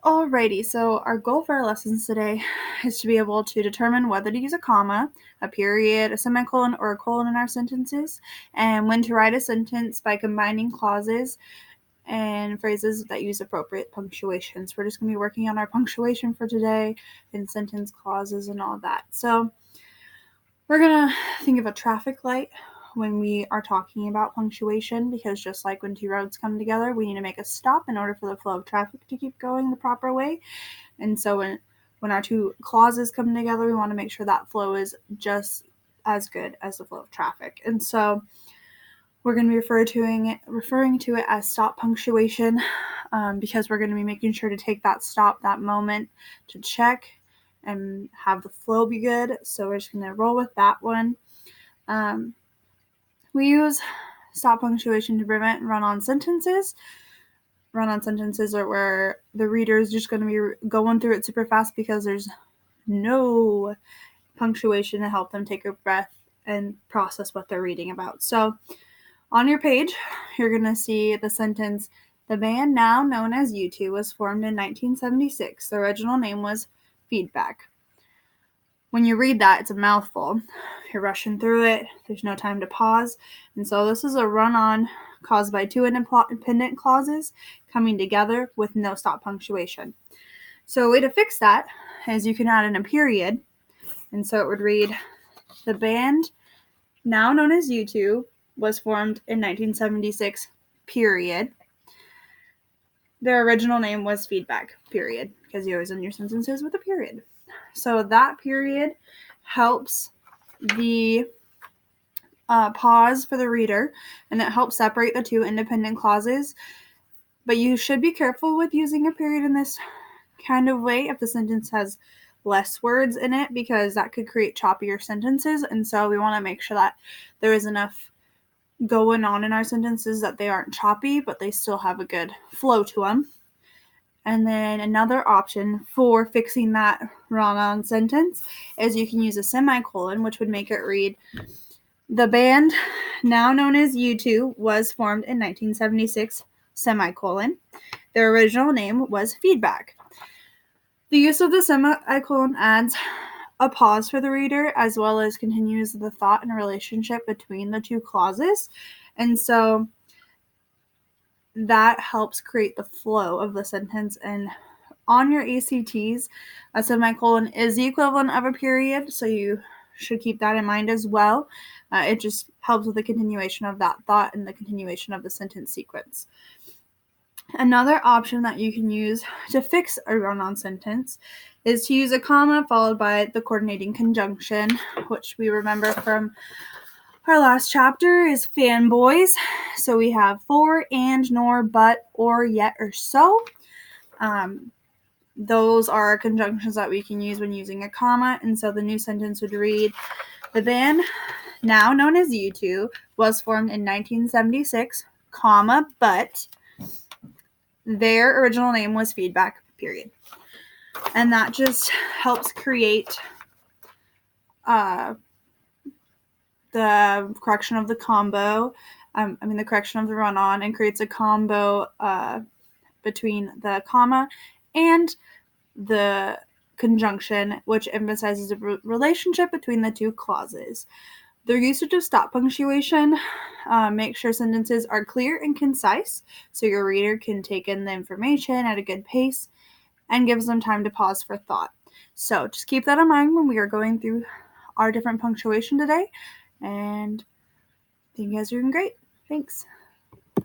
Alrighty, so our goal for our lessons today is to be able to determine whether to use a comma, a period, a semicolon, or a colon in our sentences, and when to write a sentence by combining clauses and phrases that use appropriate punctuations. We're just going to be working on our punctuation for today and sentence clauses and all that. So we're going to think of a traffic light when we are talking about punctuation, because just like when two roads come together, we need to make a stop in order for the flow of traffic to keep going the proper way. And so when our two clauses come together, we want to make sure that flow is just as good as the flow of traffic. And so we're going to be referring to it as stop punctuation, because we're going to be making sure to take that stop, that moment, to check and have the flow be good. So we're just going to roll with that one. We use stop punctuation to prevent run-on sentences. Run-on sentences are where the reader is just going to be going through it super fast because there's no punctuation to help them take a breath and process what they're reading about. So on your page, you're going to see the sentence, "The band now known as U2 was formed in 1976. The original name was Feedback." When you read that, it's a mouthful. You're rushing through it. There's no time to pause. And so this is a run-on caused by two independent clauses coming together with no stop punctuation. So a way to fix that is you can add in a period. And so it would read, "The band, now known as U2, was formed in 1976, period. Their original name was Feedback, period," because you always end your sentences with a period. So that period helps the pause for the reader, and it helps separate the two independent clauses. But you should be careful with using a period in this kind of way if the sentence has less words in it, because that could create choppier sentences. And so we want to make sure that there is enough going on in our sentences that they aren't choppy, but they still have a good flow to them. And then another option for fixing that run-on sentence is you can use a semicolon, which would make it read, "The band, now known as U2, was formed in 1976, semicolon. Their original name was Feedback." The use of the semicolon adds a pause for the reader, as well as continues the thought and relationship between the two clauses. And so that helps create the flow of the sentence. And on your ACTs, a semicolon is the equivalent of a period, so you should keep that in mind as well. It just helps with the continuation of that thought and the continuation of the sentence sequence. Another option that you can use to fix a run-on sentence is to use a comma followed by the coordinating conjunction, which we remember from our last chapter is fanboys. So we have for, and, nor, but, or, yet, or so. Those are conjunctions that we can use when using a comma. And so the new sentence would read, "The band, now known as U2, was formed in 1976, comma, but their original name was Feedback, period." And that just helps create the correction of the combo, the correction of the run-on, and creates a combo between the comma and the conjunction, which emphasizes the relationship between the two clauses. The usage of stop punctuation makes sure sentences are clear and concise, so your reader can take in the information at a good pace and gives them time to pause for thought. So just keep that in mind when we are going through our different punctuation today. And I think you guys are doing great. Thanks.